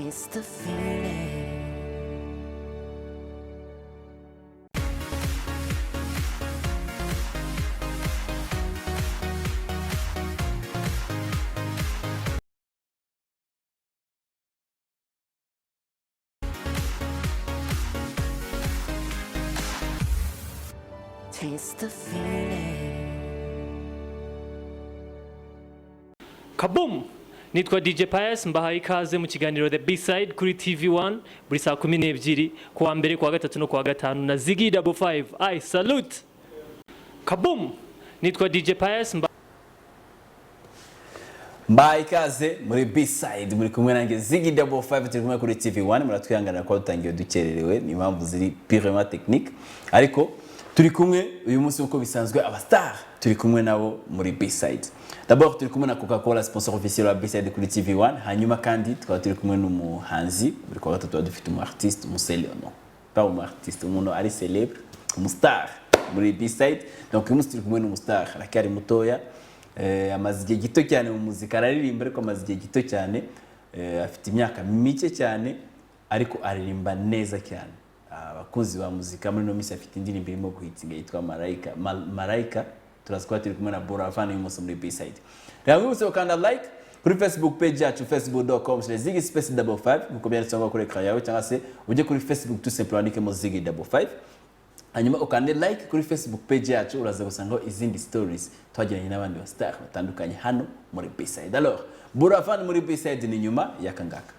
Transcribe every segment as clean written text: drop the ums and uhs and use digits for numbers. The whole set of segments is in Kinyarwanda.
Taste the feeling. Taste the feeling. Kaboom! Nitwa DJ Pius mbahaye ikaze mu kiganiro The B-Side kuri TV1 buri saa 12 kuwa mbere kuwa gatatu no kuwa gatanu na Ziggy Double 5. I salute. Kaboom! Nitwa DJ Pius mbahaye ikaze muri B-Side muri kumwe nanjye Ziggy Double 5 turi kumwe kuri TV1 muratwihanganira ko dutangiye dukererewe ni impamvu ziri purement technique ariko turi kumwe uyu munsi uko bisanzwe abastar turi kumwe nabo muri B-Side. D'abord turi kumwe na Coca-Cola sponsor officiel wa B-Side kuri TV1 hanyuma kandi tukaba turi kumwe n'umuhanzi buri kwa gatatu dufite umu artiste umuseleno pas umu artiste umuntu ari célèbre umu star muri B-Side. Donc uyu munsi turi kumwe n'umu star arakari mutoya amaze igihe gito cyane mu muzika araririmba ariko amaze igihe gito cyane afite imyaka mike cyane ariko aririmba neza cyane. Abakunzi ba muzika muri no misi afite indirimbo irimo guhitinga yitwa Malaika turazikwa turi kumwe na Buravan uyu munsi muri B-Side. Rero mwese ukanda like kuri Facebook page yacu facebook.com/ZiggySpace55 muko byanditse kuri ekran yawe cyangwa se ujye kuri Facebook tout simplement andikemo Ziggy Double 5 hanyuma ukande like kuri Facebook page yacu uraza gusangaho izindi stories twagiranye n'abandi ba star batandukanye hano muri B-Side. Alors Buravan muri B-Side ni nyuma yakangaka.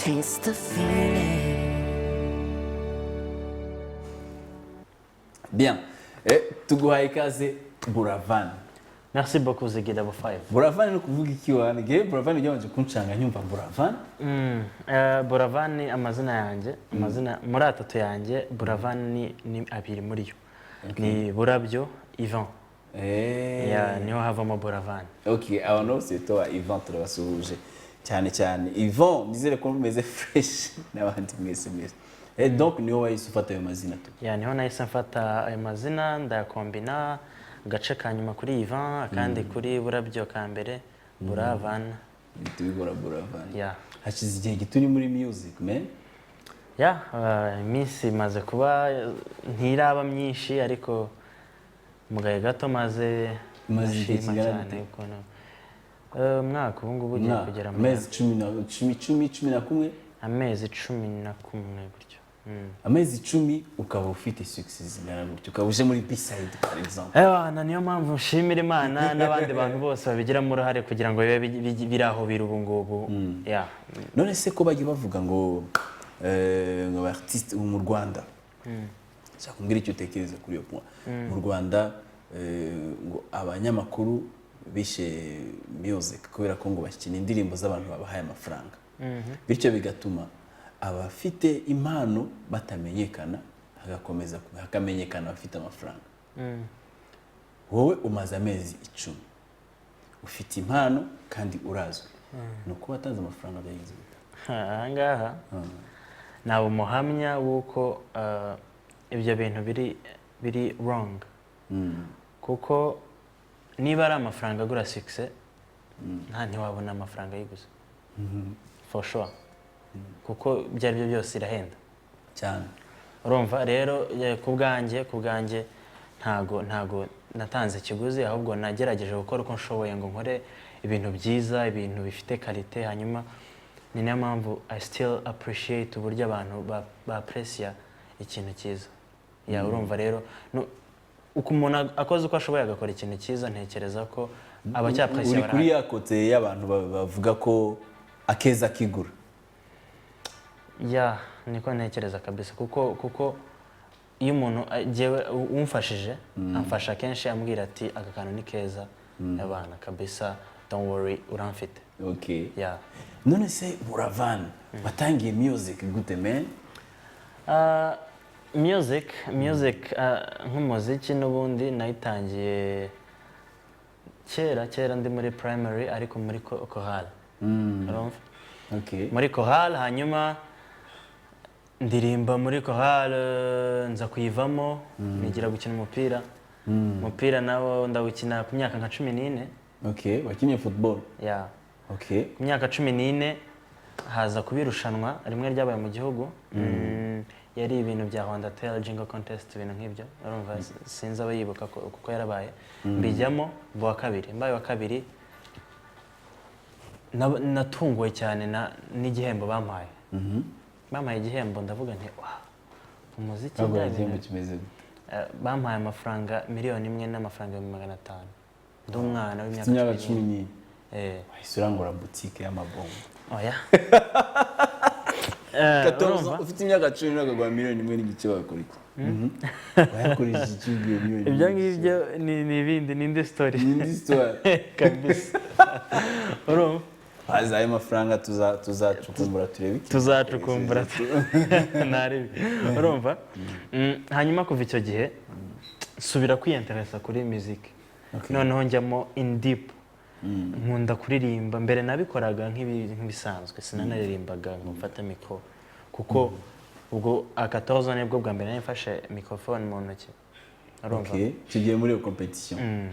Taste the feeling. Bien. Tuguhaye ikaze Buravan. Merci beaucoup Ziggy Double 5. Buravan no kuvuga iki wange? Buravan ujye kuncanga nyumva Buravan? Buravan ni amazina yanjye, amazina muri atatu yanjye Buravan ni abiri muri yo. Ni Burabyo Ivan. Ya niho havamo Buravan. Okay, abantu bose toa Ivan turabasuhuje cyane cyane. Ivan nizere ko mumeze fresh n'abandi mwese. Donc niho wahise ufata ayo mazina tu. Ya niho nahise mfata ayo mazina ndayakombina agace ka nyuma kuri Ivan akandi kuri Burabyo ka mbere Buravan. Bitubigora Buravan. Ya. Hashize igihe gituri muri music man. Ya, iminsi maze kuba ntiraba myinshi ariko mugaye gato maze ikigaragara umwaka ubu ngubu ugiye kugera mu amezi 10 amezi 11 gutyo. Amezi 10 ukaba ufite success ngana gutyo ukaba uje muri B-Side par exemple. Na niyo mpamvu nshimira Imana n'abandi bantu bose babigiramo uruhare kugira ngo bibe biraho biri ubu ngubu. Ya. None se ko bagiye bavuga ngo artiste mu Rwanda cyangwa kumbwira icyo utekereza kuri iyo point mu Rwanda ngo abanyamakuru bishe music kubera ko ngo bakina indirimbo z'abantu babahaye amafaranga bityo bigatuma abafite impano batamenyekana hakamenyekana abafite amafaranga. Wowe umaze amezi 10 ufite impano kandi urazwi nuko watanze amafaranga byagize ahangaha nabo muhamya wuko ibyo bintu biri wrong kuko niba ari amafaranga agura success nta ntiwabona amafaranga yiguze for sure kuko byari byo byose irahenda cyane. urumva rero ku bwanjye ntago natanze ikiguzi ahubwo nagerageje gukora uko nshoboye ngo nkore ibintu byiza ibintu bifite quality hanyuma ni nayo mpamvu I still appreciate uburyo abantu ba appreciate ikintu cyiza. ya urumva rero uko umuntu akoze uko ashoboye agakora ikintu cyiza ntekereza ko abacyapresiye uri kuri yakote y'abantu bavuga ko akeza kigura. ya niko ntekereza kabisa kuko iyo umuntu jewe umfashije amfasha kenshi ambwira ati aka kantu ni keza abana kabisa don't worry uramfite. Okay. Yeah. None se Buravan watangiye music gute man? Music nk'umuziki n'ubundi nayitangiye kera ndi muri primary ariko muri chorale. Urumva? Okay. Muri chorale hanyuma ndirimba muri chorale nza kuyivamo nigira gukina umupira nawo ndawukina ku myaka nka 14. Okay, wakinye football? Yeah. Okay. Ku myaka 14 haza kubirushanwa rimwe ryabaye mu gihugu. Yari ibintu bya Rwanda Tel Jingle Contest ibintu nk'ibyo. Urumva sinzi abayibuka kuko yarabaye. Mbijyamo wa kabiri. Mbaye wa kabiri natunguwe cyane n'igihembo bampaye. Bampaye igihembo ndavuga nti wow. Umuziki igihembo kimeze gute? Bampaye amafaranga 1,000,000 n'amafaranga 500,000. Ndi umwana w'imyaka 14. Wahise urangura boutique y'amabombo. Oya. 14 ufite imyaka 10 n'akagwa 1,000,000 n'igice bakora iki? Wayakoresha iki iyo 1,000,000? Ibyo ngibyo ni ibindi ni indi story. Kabisa. Urumva? Haza ayo mafaranga tuzacukumbura turebe iki? Tuzacukumbura. Nari. Urumva? Hanyuma kuva icyo gihe subira kwiyinteresa kuri music. Noneho njyamo in deep. Nkunda kuririmba mbere nabikoraga nk'ibisanzwe sinanaririmbaga ngo mfate mikro kuko ubwo a14 nibwo bwa mbere nafashe microphone mu ntoki. Urumva? Okay, tugiye muri competition.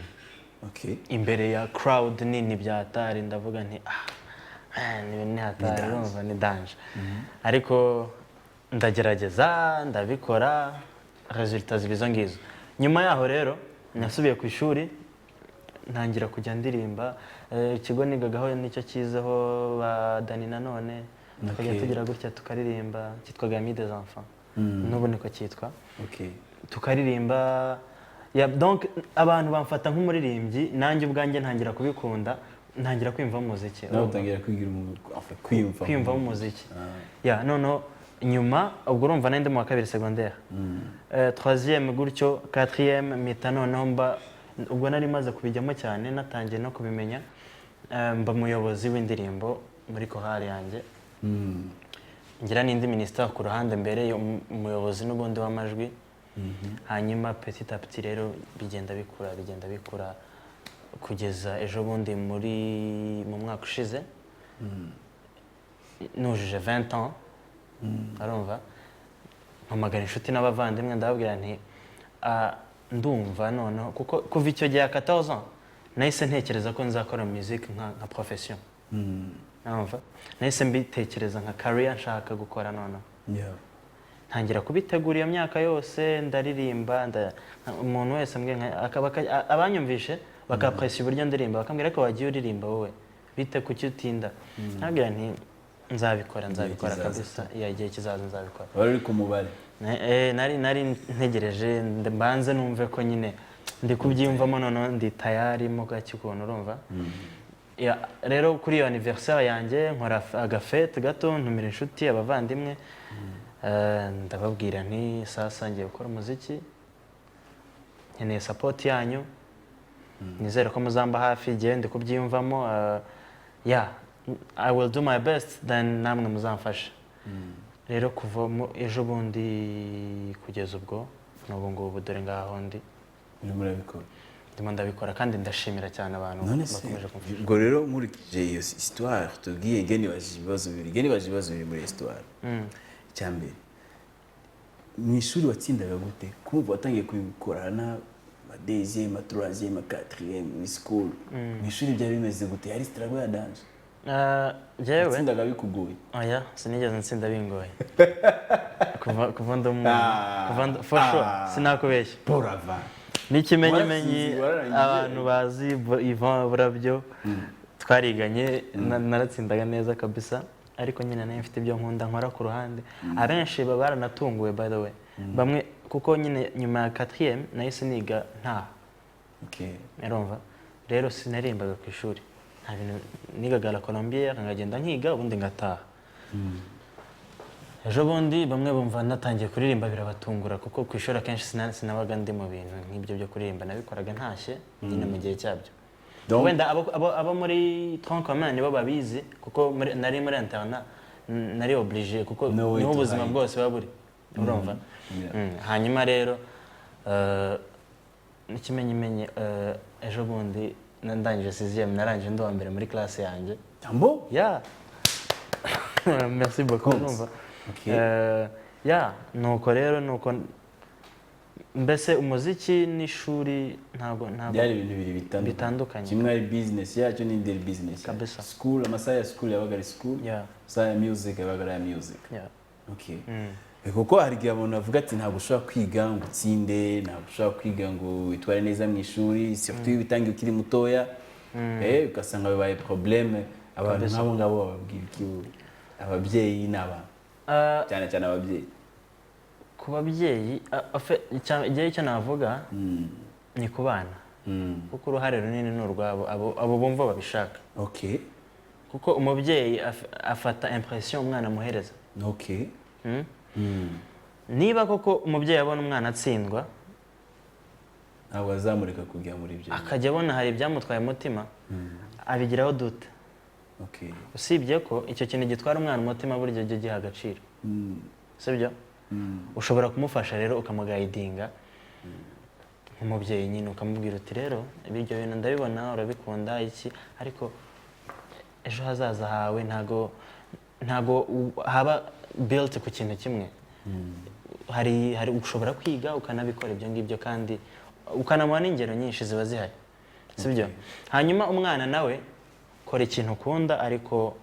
Okay. Imbere ya crowd nini byatari ndavuga nti ni hatari urumva ni danger. Ariko ndagerageza ndabikora resultats zibizo ngizo. Nyuma yaho rero nasubiye ku ishuri ntangira kujya ndirimba ikigo nigagaho nicyo kizeho ba Dani Nanone tukajya tugira gutya tukaririmba cyitwaga Ami des enfants. N'ubu niko cyitwa. Okay. Tukaririmba donc abantu bamfata nk'umuririmbyi nanjye ubwanjye ntangira kubikunda ntangira kwimva umuziki. Nawe utangira kwiyumva umuziki. Ya noneho nyuma ubwo urumva nende mu wa kabiri secondaire. 3e gutyo 4e mita noneho mba ubwo nari maze kubijyamo cyane natangiye no kubimenya mba muyobozi w'indirimbo muri chorale yanjye. Ngira n'indi minister ku ruhande mbere umuyobozi n'ubundi w'amajwi. Hanyuma petit à petit rero bigenda bikura kugeza ejo bundi mu mwaka ushize nujuje 20 ans. Arumva mpamagara inshuti n'abavandimwe ndababwira nti ndumva noneho kuko kuva icyo gihe 14 ans nahise ntekereza ko nzakora music nka profession. Arumva nahise mbitekereza nka career nshaka gukora noneho. Ntangira kubitegura iyo myaka yose ndaririmba umuntu wese abanyumvishe bakapresiye uburyo ndirimba bakambwira ko wagiye uririmba wowe bite kuki utinda. Nabwira nti nzabikora kabisa igihe kizaza nzabikora. Wari ku mubare? Nari ntegereje mbanze numve ko nyine ndi kubyiyumvamo noneho ndi tayari mo gake ukuntu urumva. Rero kuri iyo anniversaire yanjye nkora agafete gato ntumira inshuti abavandimwe ndababwira nti sasa ngiye gukora umuziki nkeneye support yanyu nizere ko muzamba hafi igihe ndi kubyiyumvamo. I will do my best then namwe muzamfasha. Rero kuva ejo bundi kugeza ubwo n'ubu ngubu dore ngaho ndi ndimo ndabikora kandi ndashimira cyane abantu bakomeje kumfasha. Ubwo rero nkurikije iyo histoire tubwiye geni baje ibibazo bibiri muri histoire. Cyambere mu ishuri watsindaga gute? Kumva watangiye kubikorana ma deuxième ma troisième ma quatrième muri school mu ishuri byari bimeze gute? Yari struggle ya dance? Jewe watsindaga bikugoye? Oya sinigeze nsinda bingoye kuva for sure sinakubeshya. Buravan n'ikimenyimenyi abantu bazi Ivan Burabyo twariganye naratsindaga neza kabisa ariko nyine nayo mfite ibyo nkunda nkora ku ruhande. Abenshi baranatunguwe by the way bamwe kuko nyine nyuma ya 4e nahise niga ntaha Okay. urumva rero sinarimbaga ku ishuri nta bintu nigaga la Colombière nkagenda nkiga ubundi ngataha ejo bundi bamwe bumva natangiye kuririmba birabatungura kuko ku ishuri akenshi sinabaga ndi mu bintu nk'ibyo byo kuririmba nabikoraga ntashye nyine mu gihe cyabyo Donc- wenda abo muri tronc commun nibo babizi kuko nari muri interna nari obligé kuko No way niho to ubuzima hide. bwose buba buri urumva Yeah. hanyuma rero n'ikimenyimenyi ejo bundi ndangije 6e narangije ndi wa mbere muri classe yanjye Tambo? ya merci beaucoup Cool. urumva Okay. ya nuko rero nuko mbese umuziki n'ishuri ntabwo Byari ibintu bibiri bitandukanye. Kimwe ari business yacyo n'indi ari business. Kabisa. School, amasaha ya school yabaga ari school. Yeah. Amasaha ya music yabaga ari aya music. Yeah. Okay. Kuko hari igihe abantu bavuga ati ntabwo ushobora kwiga ngo utsinde, ntabwo ushobora kwiga ngo witware neza mu ishuri, surtout iyo ubitangiye ukiri mutoya. Ugasanga bibaye problème. Abantu nk'abo ngabo bababwira iki ababyeyi n'abana. Cyane cyane ababyeyi. ku babyeyi igihe icyo navuga ni ku bana kuko uruhare runini ni urwabo abo bumva babishaka Okay. kuko umubyeyi afata impression umwana amuhereza Okay. niba koko umubyeyi abona umwana atsindwa Ntabwo azamurika kujya muri ibyo. akajya abona hari ibyamutwaye umutima abigiraho dute Okay. usibye ko icyo kintu gitwara umwana umutima burya jya giha agaciro sibyo ushobora kumufasha rero ukamugayidinga nk'umubyeyi nyine ukamubwira uti rero ibyo bintu ndabibona urabikunda iki ariko ejo hazaza hawe ntago haba built ku kintu kimwe hari ushobora kwiga ukanabikora ibyo ngibyo kandi ukanamuha n'ingero nyinshi ziba zihari sibyo hanyuma umwana nawe kora ikintu ukunda ariko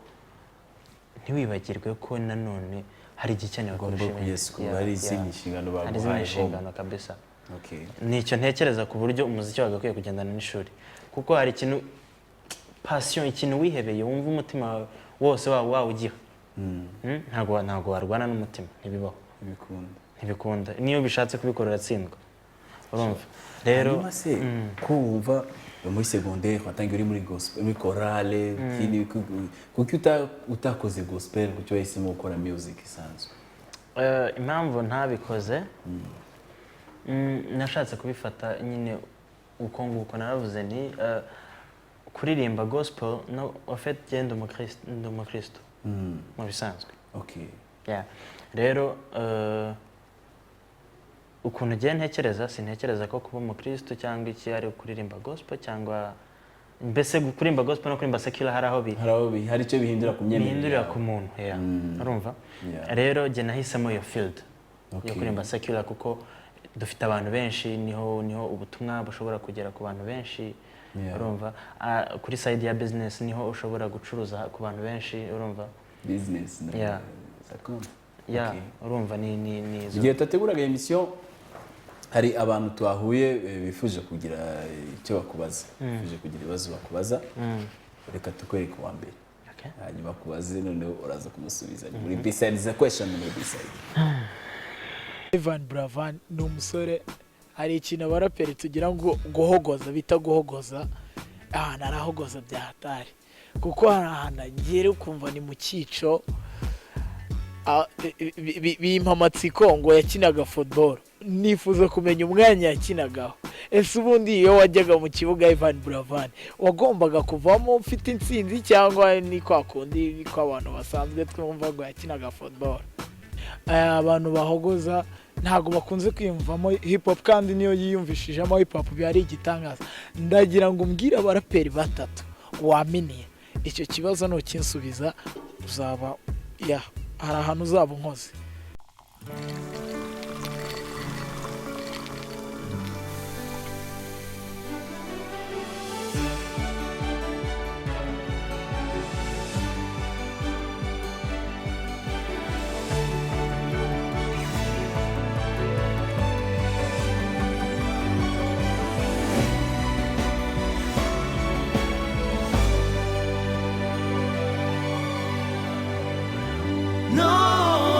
ntiwibagirwe ko nanone hari igikenewe kurusha ibindi. Hari izindi nshingano hari izindi baguhaye. nshingano kabisa Okay. nicyo ntekereza ku buryo umuziki wagakwiye kugendana n'ishuri kuko hari ikintu passion ikintu wihebeye wumva umutima wawe wose wawugiha ntabwo warwana n'umutima ntibibaho ntibikunda niyo bishatse kubikora uratsindwa urumva rero Hanyuma se ko wumva muri secondaire watangiye uri muri gospel muri chorale kuko utakoze gospel kuko wahisemo gukora music isanzwe impamvu ntabikoze nashatse kubifata nyine uko nguko naravuze nti kuririmba gospel no ofet genda umukristo mu bisanzwe Okay. rero ukuntu ugiye sintekereza ko kuba umukristo cyangwa iki ari kuririmba gospel cyangwa mbese kuririmba gospel no kuririmba secular hari icyo bihindura ku myemerere bihindurira ku muntu urumva rero jye nahisemo iyo field yo kuririmba secular kuko dufite abantu benshi niho ubutumwa bushobora kugera ku bantu benshi urumva kuri side ya business niho ushobora gucuruza ku bantu benshi urumva business urumva ni igihe tutateguraga emission hari abantu twahuye bifuje kugira icyo bakubaza bifuje kugira ibibazo bakubaza reka tukwereke uwa mbere hanyuma kubaze noneho uraza kumusubiza muri B-side is a question muri B-side. Ivan Buravan ni umusore hari ikintu abaraperi tugira ngo guhogoza bita guhogoza ahantu arahogoza bya hatari kuko hari ahantu agera ukumva ni mu cyico bimpa amatsiko ngo yakinaga football nifuza kumenya umwanya yakinagaho ese ubundi iyo wajyaga mu kibuga Ivan Buravan wagombaga kuvamo ufite intsinzi cyangwa ni kwa kundi ko abantu basanzwe twumva ngo yakinaga football abantu bahogoza ntago bakunze kwiyumvamo hip hop kandi niyo yiyumvishijemo hip hop byari igitangaza ndagira ngo umbwire abaraperi batatu waminiye icyo kibazo no kinsubiza uzaba hari ahantu uzaba unkoze. No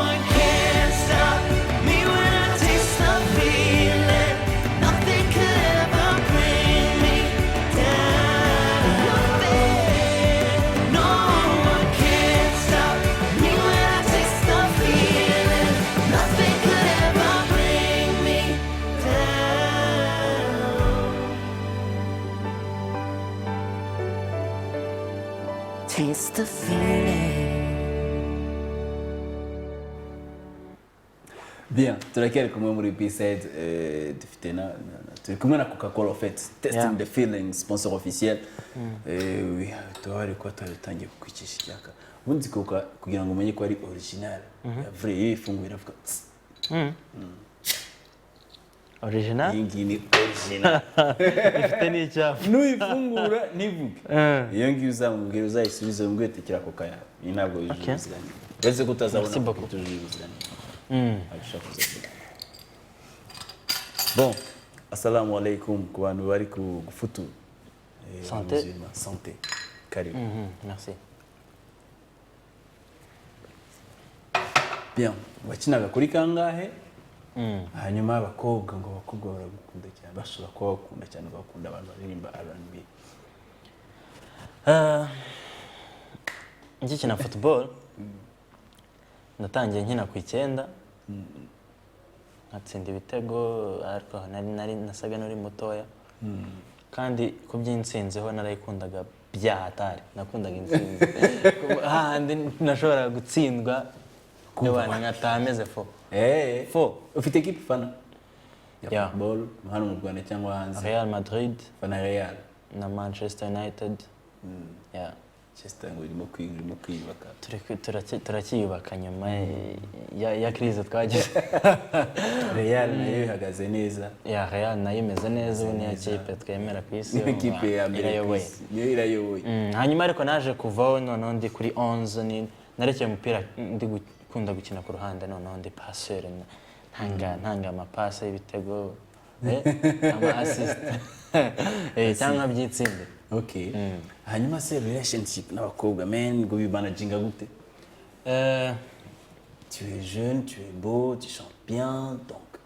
one can stop Taste the feeling. Bien, turacyari kumwe muri B-side dufite turi kumwe na Coca-Cola fait testing the feeling sponsor officiel tuhari ko twatangiye kukwicisha icyaka ubundi Coca kugira ngo umenye ko ari original ya vrai ifungu iravuga original iyi ngiyi ni original ifite n'icyapa nuyifungura nivuge iyo ngiyo uzamubwira uzayisubiza umubwire tekera Coca yawe iyi ntabwo yujuje ubuziranenge uretse ko utazabona ko itujuje ubuziranenge Bon, assalamu alaikum ku bantu bari gufutu. Santé. Santé. Karibu. Merci. Bien, wakinaga kuri kangahe? Hanyuma abakobwa ngo bakobwa baragukunda cyane bashobora kuba bakunda cyane bakunda abantu baririmba R&B. Ngikina football natangiye nkina ku 9 nkatsinda ibitego ariko nari nasaga n'uri mutoya kandi ku by'insinziho narayikundaga byahatari nakundaga insinzi handi nashobora gutsindwa n'abantu nkatameze fo Ufite equipe fana? Ya Football hano mu Rwanda cyangwa hanze? Real Madrid Fana Real na Manchester United. Ya Manchester ngo irimo kwiyubaka. turakiyubaka nyuma ya crise twagize. Real nayo ihagaze neza. Ya Real nayo imeze neza ubu niyo kipe twemera ku isi. Niyo kipe ya mbere niyo irayoboye. Hanyuma ariko naje kuvaho noneho ndi kuri 11 narekeye umupira ndi gukunda gukina ku ruhande noneho ndi passeur ntanga amapasa y'ibitego ama assist cyangwa byitsinde. Okay. Hanyuma se relationship n'abakobwa men ngo bimanaginga gute? Tu es jeune, tu es beau, tu chantes bien, donc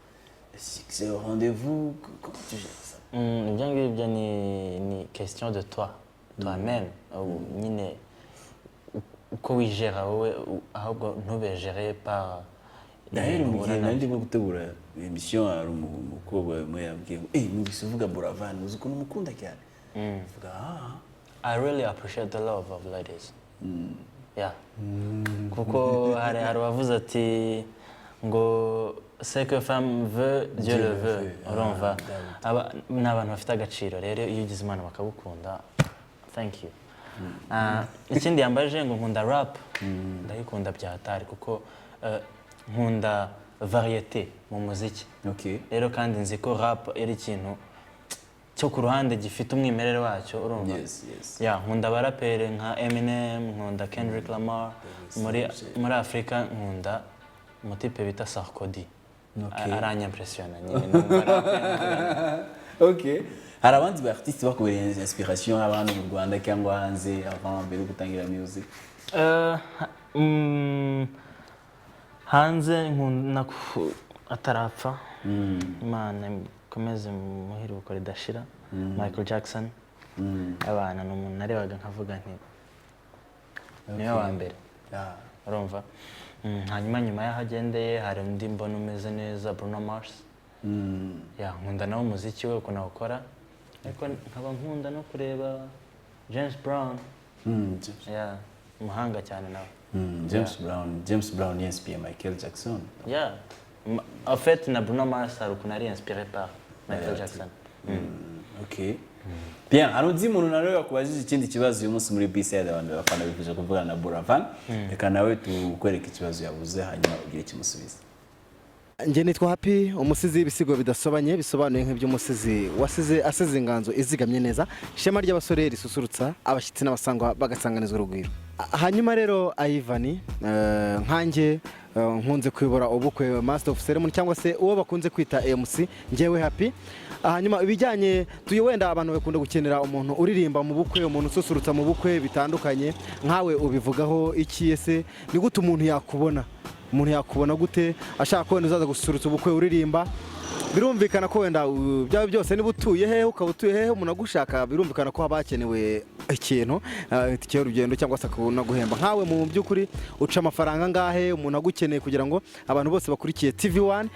c'est au rendez-vous, comment tu gères ça? Ibyo ngibyo ni question de toi-même nyine uko wijera wowe ahubwo ntube géré par D'ailleurs mu gihe nandi mo gutegura émission hari umukobwa mwe yabwiye nubise uvuga Buravan uzi ukuntu mukunda cyane. I really appreciate the love of ladies. Yeah. Kuko hari wavuze ati ngo ce que femme veut Dieu le veut. Urumva n'abantu bafite agaciro rero iyo ugize imana bakagukunda thank you. Ikindi yambaje ngo nkunda rap ndayikunda byahatari kuko nkunda variété mu muziki. Okay. Rero kandi nzi ko rap ari ikintu cyo ku ruhande gifite umwimerere wacyo urumva. Yes. Ya nkunda barapere nka Eminem, nkunda Kendrick Lamar, muri Afrika nkunda umutipe bita Sarkodie. Aranyimpressiona nyine numva. Okay. Hari abandi ba artiste bakubereye inspiration abantu mu Rwanda cyangwa hanze avant mbere gutangira music? Hanze nkunda atarapfa. Imana komeze muhiri uko ridashira. Michael Jackson. Abana n'umuntu narebaga nkavuga nti niwe wa mbere. Urumva? Hanyuma nyuma yahagendeye hari undi mbona umeze neza Bruno Mars. Ya nkunda nawe umuziki we uko nawukora. Ariko nkaba nkunda no kureba James Brown. Ya umuhanga cyane nawe. James Brown inspiré Michael Jackson. Yeah. En fait, na Bruno Mars a reconnu inspiré par Michael Jackson. Okay. Bien, arundi muntu nawe yakubajije ikindi kibazo uyu munsi muri B-side abantu bafana bifuje kuvugana na Buravan. Reka nawe tukwereka ikibazo yavuze hanyuma ugire kimusubiza. Nje nitwa Happy umusizi w'ibisigo bidasobanye bisobanuye nk'iby'umusizi wasize asize inganzo izigamye neza ishema ry'abasore risusurutsa abashyitsi n'abasangwa bagasanganizwa urugwiro. Hanyuma rero Ivan nkanjye nkunze kwibora ubukwe Master of Ceremony cyangwa se uwo bakunze kwita MC njewe Happy. Hanyuma ibijyanye wenda abantu bakunda gukenera umuntu uririmba mu bukwe umuntu ususurutsa mu bukwe bitandukanye nkawe ubivugaho iki ese ni gute umuntu yakubona gute ashaka ko uzaza gusurutsa ubukwe uririmba birumvikana ko wenda byaba byose niba utuye hehe ukaba utuye hehe umuntu agushaka birumvikana ko haba hakenewe ikintu itike y'urugendo cyangwa se guhemba nkawe mu by'ukuri uca amafaranga ngahe umuntu agukeneye kugira ngo abantu bose bakurikiye TV1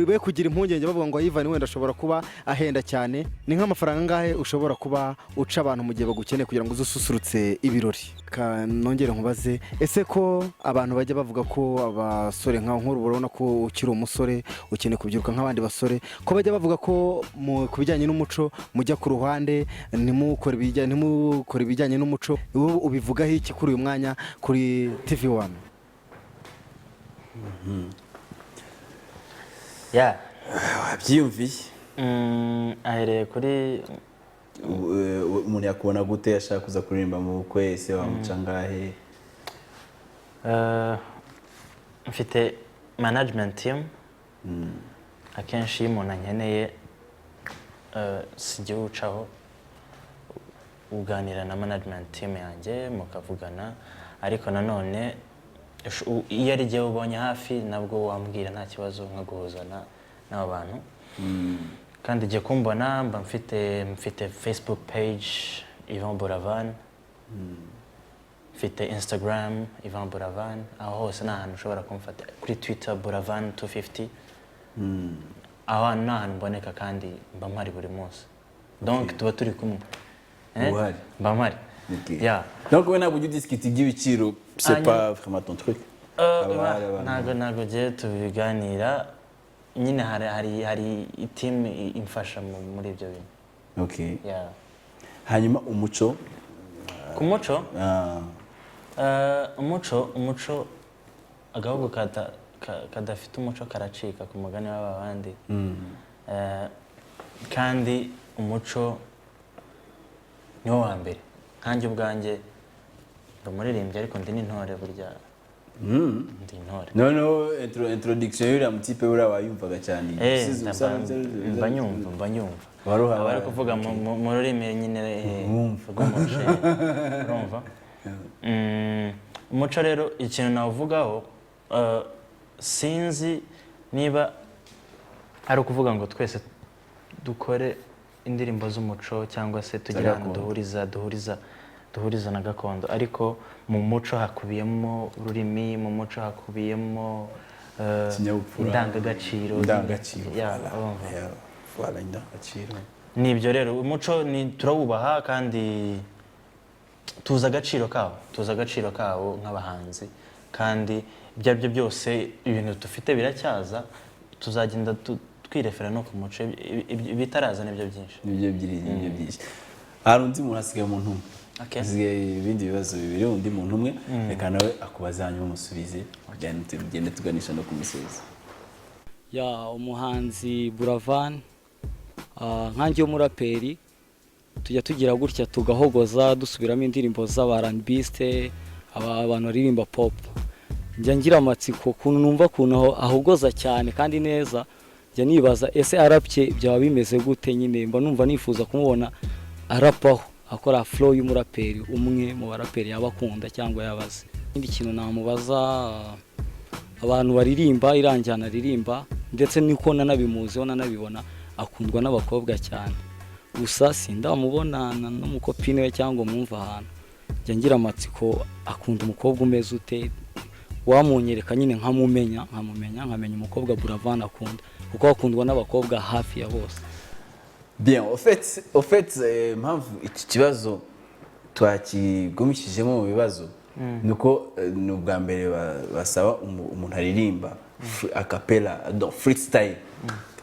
be kugira impungenge bavuga ngo Ivan wenda ashobora kuba ahenda cyane ni nk'amafaranga ngahe ushobora kuba uca abantu mu gihe bagukeneye kugira ngo uzususurutse ibirori nongere nkubaze ese ko abantu bajya bavuga ko abasore nkaho nkuru urabona ko ukiri umusore ukeneye kubyiruka nk'abandi basore ko bajya bavuga ko ku bijyanye n'umuco mujya ku ruhande ntimukore ibijyanye n'umuco wowe ubivugaho iki kuri uyu mwanya kuri TV1? wabyiyumviye ahereye kuri umuntu yakubona gute yashaka kuza kuririmba mu bukwe ese wamuca ngahe? mfite management team akenshi iyo umuntu ankeneye sijya ucaho uganira na management team yanjye mukavugana ariko nanone iyo ari igihe ubonye hafi nabwo wambwira nta kibazo nkaguhuzana n'abo bantu kandi igihe kumbona mba mfite Facebook page Ivan Buravan mfite Instagram Ivan Buravan aho hose ni ahantu ushobora kumfata kuri Twitter Buravan 250 aho ni ahantu mboneka kandi mba mpari buri munsi donc tuba turi kumwe mba mpari donc we ntabwo ujya udisikita iby'ibiciro c'est pas vraiment ton truc? ntabwo ugiye tubiganira nyine hari team imfasha muri ibyo bintu. Okay. Hanyuma umuco ku muco umuco agahugu kadafite umuco karacika ku mugani w'abandi kandi umuco niwo wa mbere nkanjye ubwanjye ndi umuririmbyi ariko ndi n'intore burya ndi intore noneho introduction y'uriya mutipe buriya wayumvaga cyane mba nyumva abari kuvuga mu rurimi nyine rw'umuco urumva umuco rero ikintu nawuvugaho sinzi niba ari ukuvuga ngo twese dukore indirimbo z'umuco cyangwa se tugira ahantu duhuriza na gakondo ariko mu muco hakubiyemo ururimi mu muco hakubiyemo indangagaciro nibyo rero umuco turawubaha kandi tuzi agaciro kawo nk'abahanzi kandi ibyo ari byo byose ibintu dufite biracyaza tuzagenda twirefera no ku muco ibitaraza nibyo byinshi hari undi muntu hasigaye umuntu umwe hasigaye ibindi bibazo bibiri undi muntu umwe reka nawe akubaza hanyuma umusubize tugende tuganisha no ku musozi. Umuhanzi Buravan nkanjye w'umuraperi tujya tugira gutya tugahogoza dusubiramo indirimbo z'abarandbiste abantu baririmba pop njya ngira amatsiko kuntu numva kuntu ahogoza cyane kandi neza njya nibaza ese arapye byaba bimeze gute nyine mba numva nifuza kumubona arapaho akora flow y'umuraperi umwe mu baraperi yabakunda cyangwa yabaze. Ikindi kintu namubaza abantu baririmba iranjyana ririmba ndetse niko nanabimuzeho nanabibona akundwa n'abakobwa cyane gusa sindamubona n'umukopine we cyangwa mwumva ahantu njya ngira amatsiko akunda umukobwa umeze ute wamunyereka nyine nkamenya umukobwa Buravan akunda kuko akundwa n'abakobwa hafi ya bose. Bien, au fait mpamvu iki kibazo twakigumishijemo mu bibazo nuko n'ubwa mbere basaba umuntu aririmba a cappella donc freestyle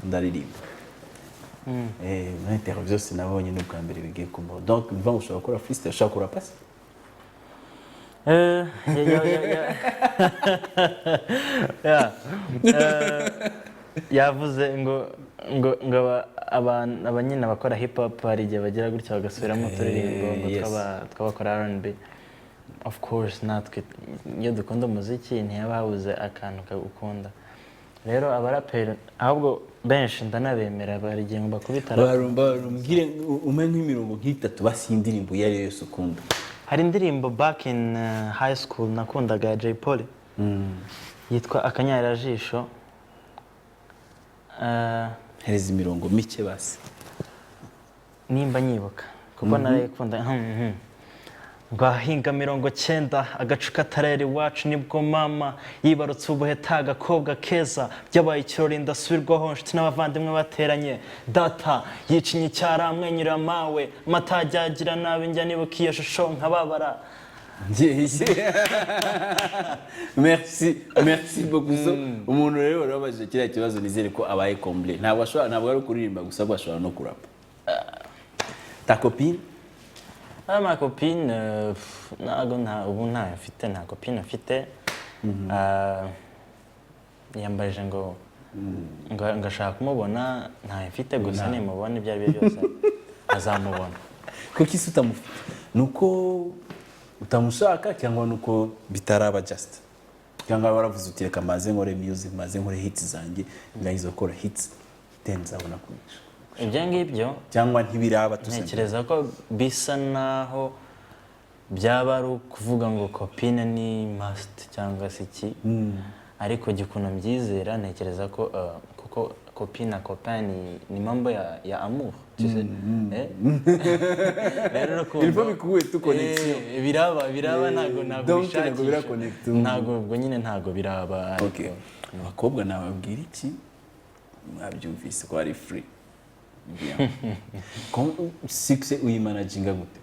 ndaririmba muri interview sinabonye n'ubwa mbere bigiye kumva donc mva ushobora gukora freestyle ushobora gukora pass yavuze ngo abanyina bakora hip hop hari igihe bagira gutya bagasubiramo uturirimbo tw'abakora R&B. Of course natwe iyo dukunda umuziki ntiyaba habuze akantu ukunda rero abaraperi ahubwo benshi ndanabemera bari igihe bakubitara barumbwire umenye nk'imirongo nk'itatu basi indirimbo yari yose ukunda. Hari indirimbo back in high school nakundaga ya Jay Polly yitwa Akanyarajisho. Hereza imirongo mike basi nimba nyibuka kuko narayikunda ngo ahinga 90 agacu katarera iwacu nibwo mama yibarutse ubuheta agakobwa keza byabaye ikirori ndasubirwaho inshuti n'abavandimwe bateranye data yicinye icyara amwenyura mawe matajyagira nabi njya nibuka iyo shusho nkababara. merci beaucoup. So umuntu rero wabajije kiriya kibazo nizere ko abaye comble. Ntabwo ari kuririmba gusa ahubwo ashobora no kurapa. Ta copine? Ma copine ubu ntayo mfite, nta copine afite. Yambaje ngo ngashaka kumubona, ntayo mfite gusa nimubona ibyo ari byo byose azamubona. Kuki se utamufite? Nuko utamushaka cyangwa nuko bitaraba just? Cyangwa waravuze uti reka maze nkore music, maze nkore hits zanjye, ngahizo gukora hits then zabona kunisha. Ibyo ngibyo cyangwa ntibiraba tuseme. Ntekereza ko bisa naho byaba ari ukuvuga ngo copine ni must cyangwa se iki. Ariko gikuno mbyizera ntekereza ko kuko copine na copain ni mambo ya amour, tu sais. Rero ko il faut bikuwe tu connexion. Biraba ntago bishakisha. Ntago ubwo nyine ntago biraba. Okay. Abakobwa nababwira iki? Mwabyumvise ko ari free. Bien. Success uyimanaginga gute?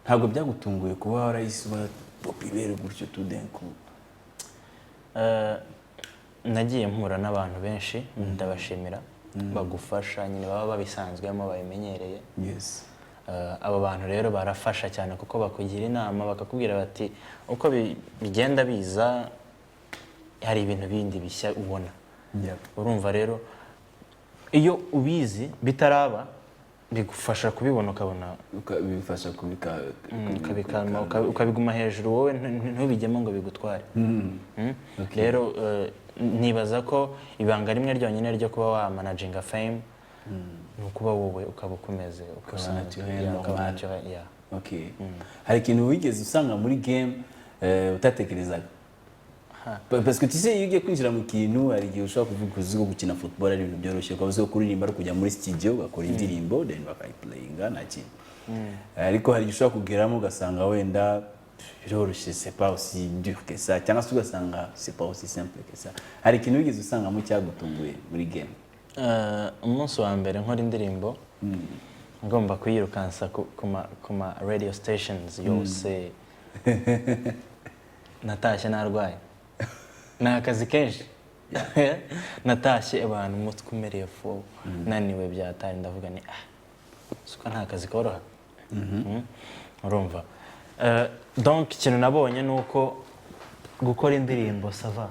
Ntabwo byagutunguye kuba warayisuba populaire gutyo tout d'un coup? Nagiye mpura n'abantu benshi ndabashimira bagufasha nyine baba babisanzwemo babimenyereye. Yes. Abo bantu rero barafasha cyane kuko bakugira inama bakakubwira bati uko bigenda biza hari ibintu bindi bishya ubona. Urumva rero iyo ubizi bitaraba bigufasha kubibona ukabona bifasha ukabiguma hejuru wowe ntubigemo ngo bigutware. Rero nibaza ko ibanga rimwe ryonyine ryo kuba wa managinga fame nukuba wowe ukaba ukomeze Okay. Hari ikintu wigeze usanga muri game utatekerezaga? Parce que tu sais iyo ugiye kwinjira mu kintu hari igihe ushobora kuvuga uzi gukina football ari ibintu byoroshye ukavuze ko kuririmba ari kujya muri studio ugakora indirimbo then bakayiplayinga nta kintu. Ariko hari ushobora kugeramo ugasanga wenda biroroshye, c'est pas aussi dur que ça cyangwa se ugasanga c'est pas aussi simple que ça. Hari ikintu wigeze usanga mu cyagutunguye muri game? Umunsi wa mbere nkora indirimbo ngomba kuyirukansa ku ma radio stations yose natashye narwaye. Ni akazi kenshi. Natashye abantu umutwe umereye fu naniwe byatari ndavuga ni suka nta kazi koroha. Urumva donc ikintu nabonye nuko gukora indirimbo sava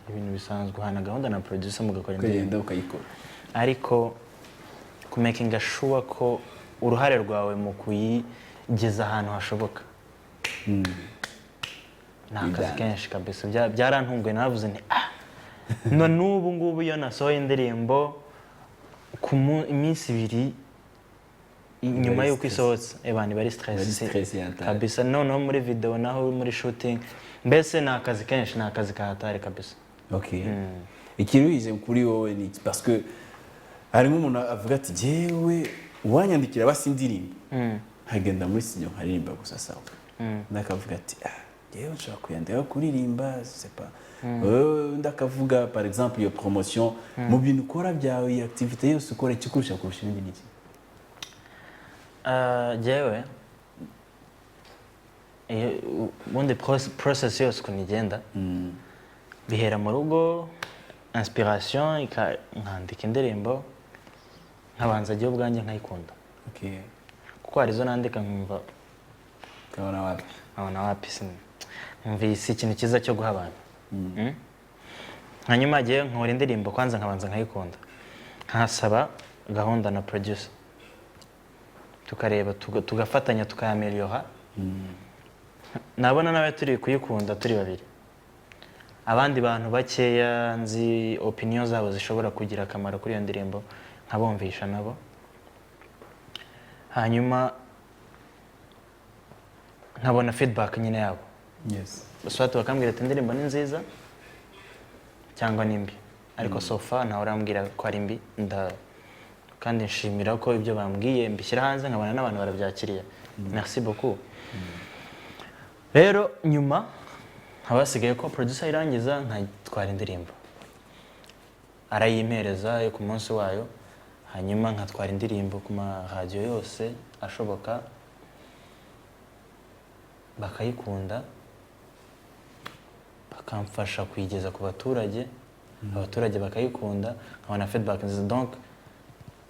ibintu bisanzwe hana gahunda na producer mugakora indirimbo ukayikora, ariko ku making sure ko uruhare rwawe mu kuyigeza ahantu hashoboka. Nakazi kenshi kabisa byarantunguye navuze ni no nubu ngubu iyo nasohoye indirimbo ku iminsi 2 inyuma yo kwisohotsa ebani bari stress kabisa noneho muri video naho muri shooting mbese nakazi kenshi nakazi kahatari kabisa. Okay. Ikiruhije kuri wowe ni parce que harimo umuntu avuga ati jewe wanyandikira basi indirimbo hagenda muri studio haririmba gusa sawa nakavuga ati jewe nshaka kuyandika kuririmba c'est pas ndakavuga par exemple iyo promotion mu bintu ukora byawe activité yose ukora ikikurusha kurusha ibindi niki? Jewe ubundi process yose kunigenda bihera mu rugo inspiration nkandika indirimbo nkabanza gihe ubwanjye nkayikunda. Okay. Kuko harizo nandika nkumva kabona wapi numvise ikintu cyiza cyo guha abantu. Hanyuma gihe nkora indirimbo kwanza nkabanza nkayikunda nkasaba gahunda na producer tukareba tugafatanya tukayameliora. Nabona nawe turi kuyikunda turi babiri, abandi bantu bakeya nzi opinion zabo zishobora kugira akamaro kuri iyo ndirimbo nkabumvisha nabo, hanyuma nkabona feedback nyine yabo. Yes. Baswatu bakambwira ati indirimbo ni nziza cyangwa ni mbi, ariko so far nta urambwira ko ari mbi kandi nshimira ko ibyo bambwiye mbishyira hanze nkabona n'abantu barabyakiriye merci beaucoup rero nyuma haba hasigaye ko producer irangiza nkatwara indirimbo arayimpereza yo ku munsi wayo hanyuma nkatwara indirimbo ku maradiyo yose ashoboka bakayikunda bakamfasha kuyigeza ku baturage abaturage bakayikunda nkabona feedback nziza donc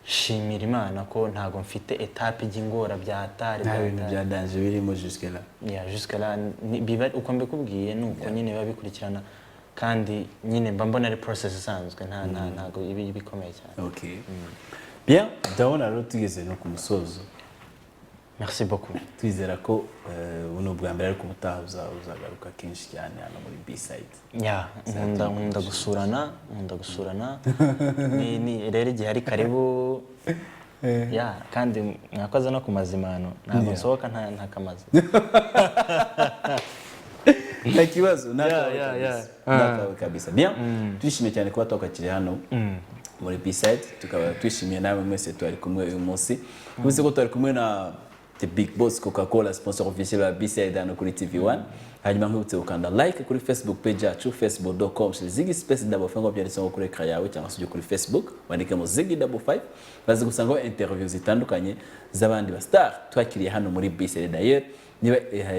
shimira Imana ko ntago mfite etape y'ingora bya atari nta bintu bya danger birimo jusque là jusque là biba uko mbikubwiye nuko nyine biba bikurikirana kandi nyine mba mbona ari process isanzwe ntago ibi bikomeye cyane okay bien ndabona rero tugeze no ku musozo merci beaucoup twizera ko buno bwa mbere ariko ubutaha uzagaruka kenshi cyane hano muri B-side nkunda gusurana ni rero igihe ari karibu kandi mwakoze no ku mazimano ntabwo nsohoka nta kamazi nta kibazo nakawe kabisa bien twishimiye cyane kuba twakakiri hano muri B-side tukaba twishimiye nawe mwese twari kumwe uyu munsi twese ko twari kumwe na The Big Boss Coca-Cola sponsor officiel wa B-side hano kuri TV1 hanyuma nkubutse ukanda like kuri Facebook page yacu facebook.com/ziggy_5 byanditse ngo kuri ekran yawe cyangwa se kuri Facebook wandikemo Ziggy55 bazi gusangaho interview zitandukanye z'abandi ba star twakiriye hano muri B-side d'ailleurs niba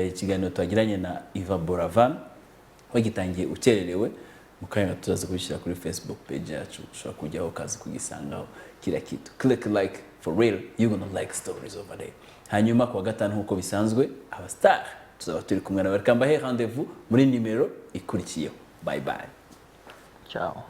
ikiganiro twagiranye na Iva Boravan wagitangiye ukererewe mukanya tuzaza kubishyira kuri Facebook page yacu ushobora kujyaho kazi kugisangaho kila kitu click like for real you gonna like stories over there hanyuma kwa gatanu nkuko bisanzwe aba star tuzaba turi kumwe na welcome he rendezvous muri nimero ikurikiyeho bye bye ciao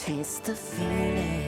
Taste the feeling.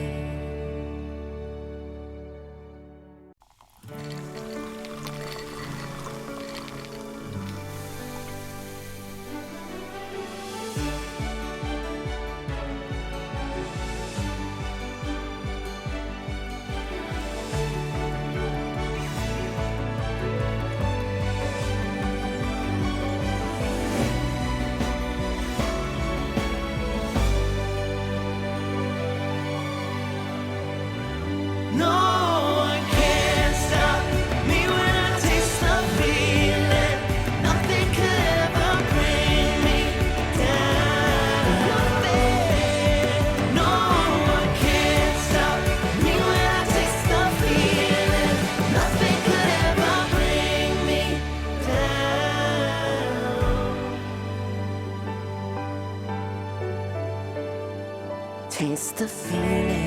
Taste the feeling.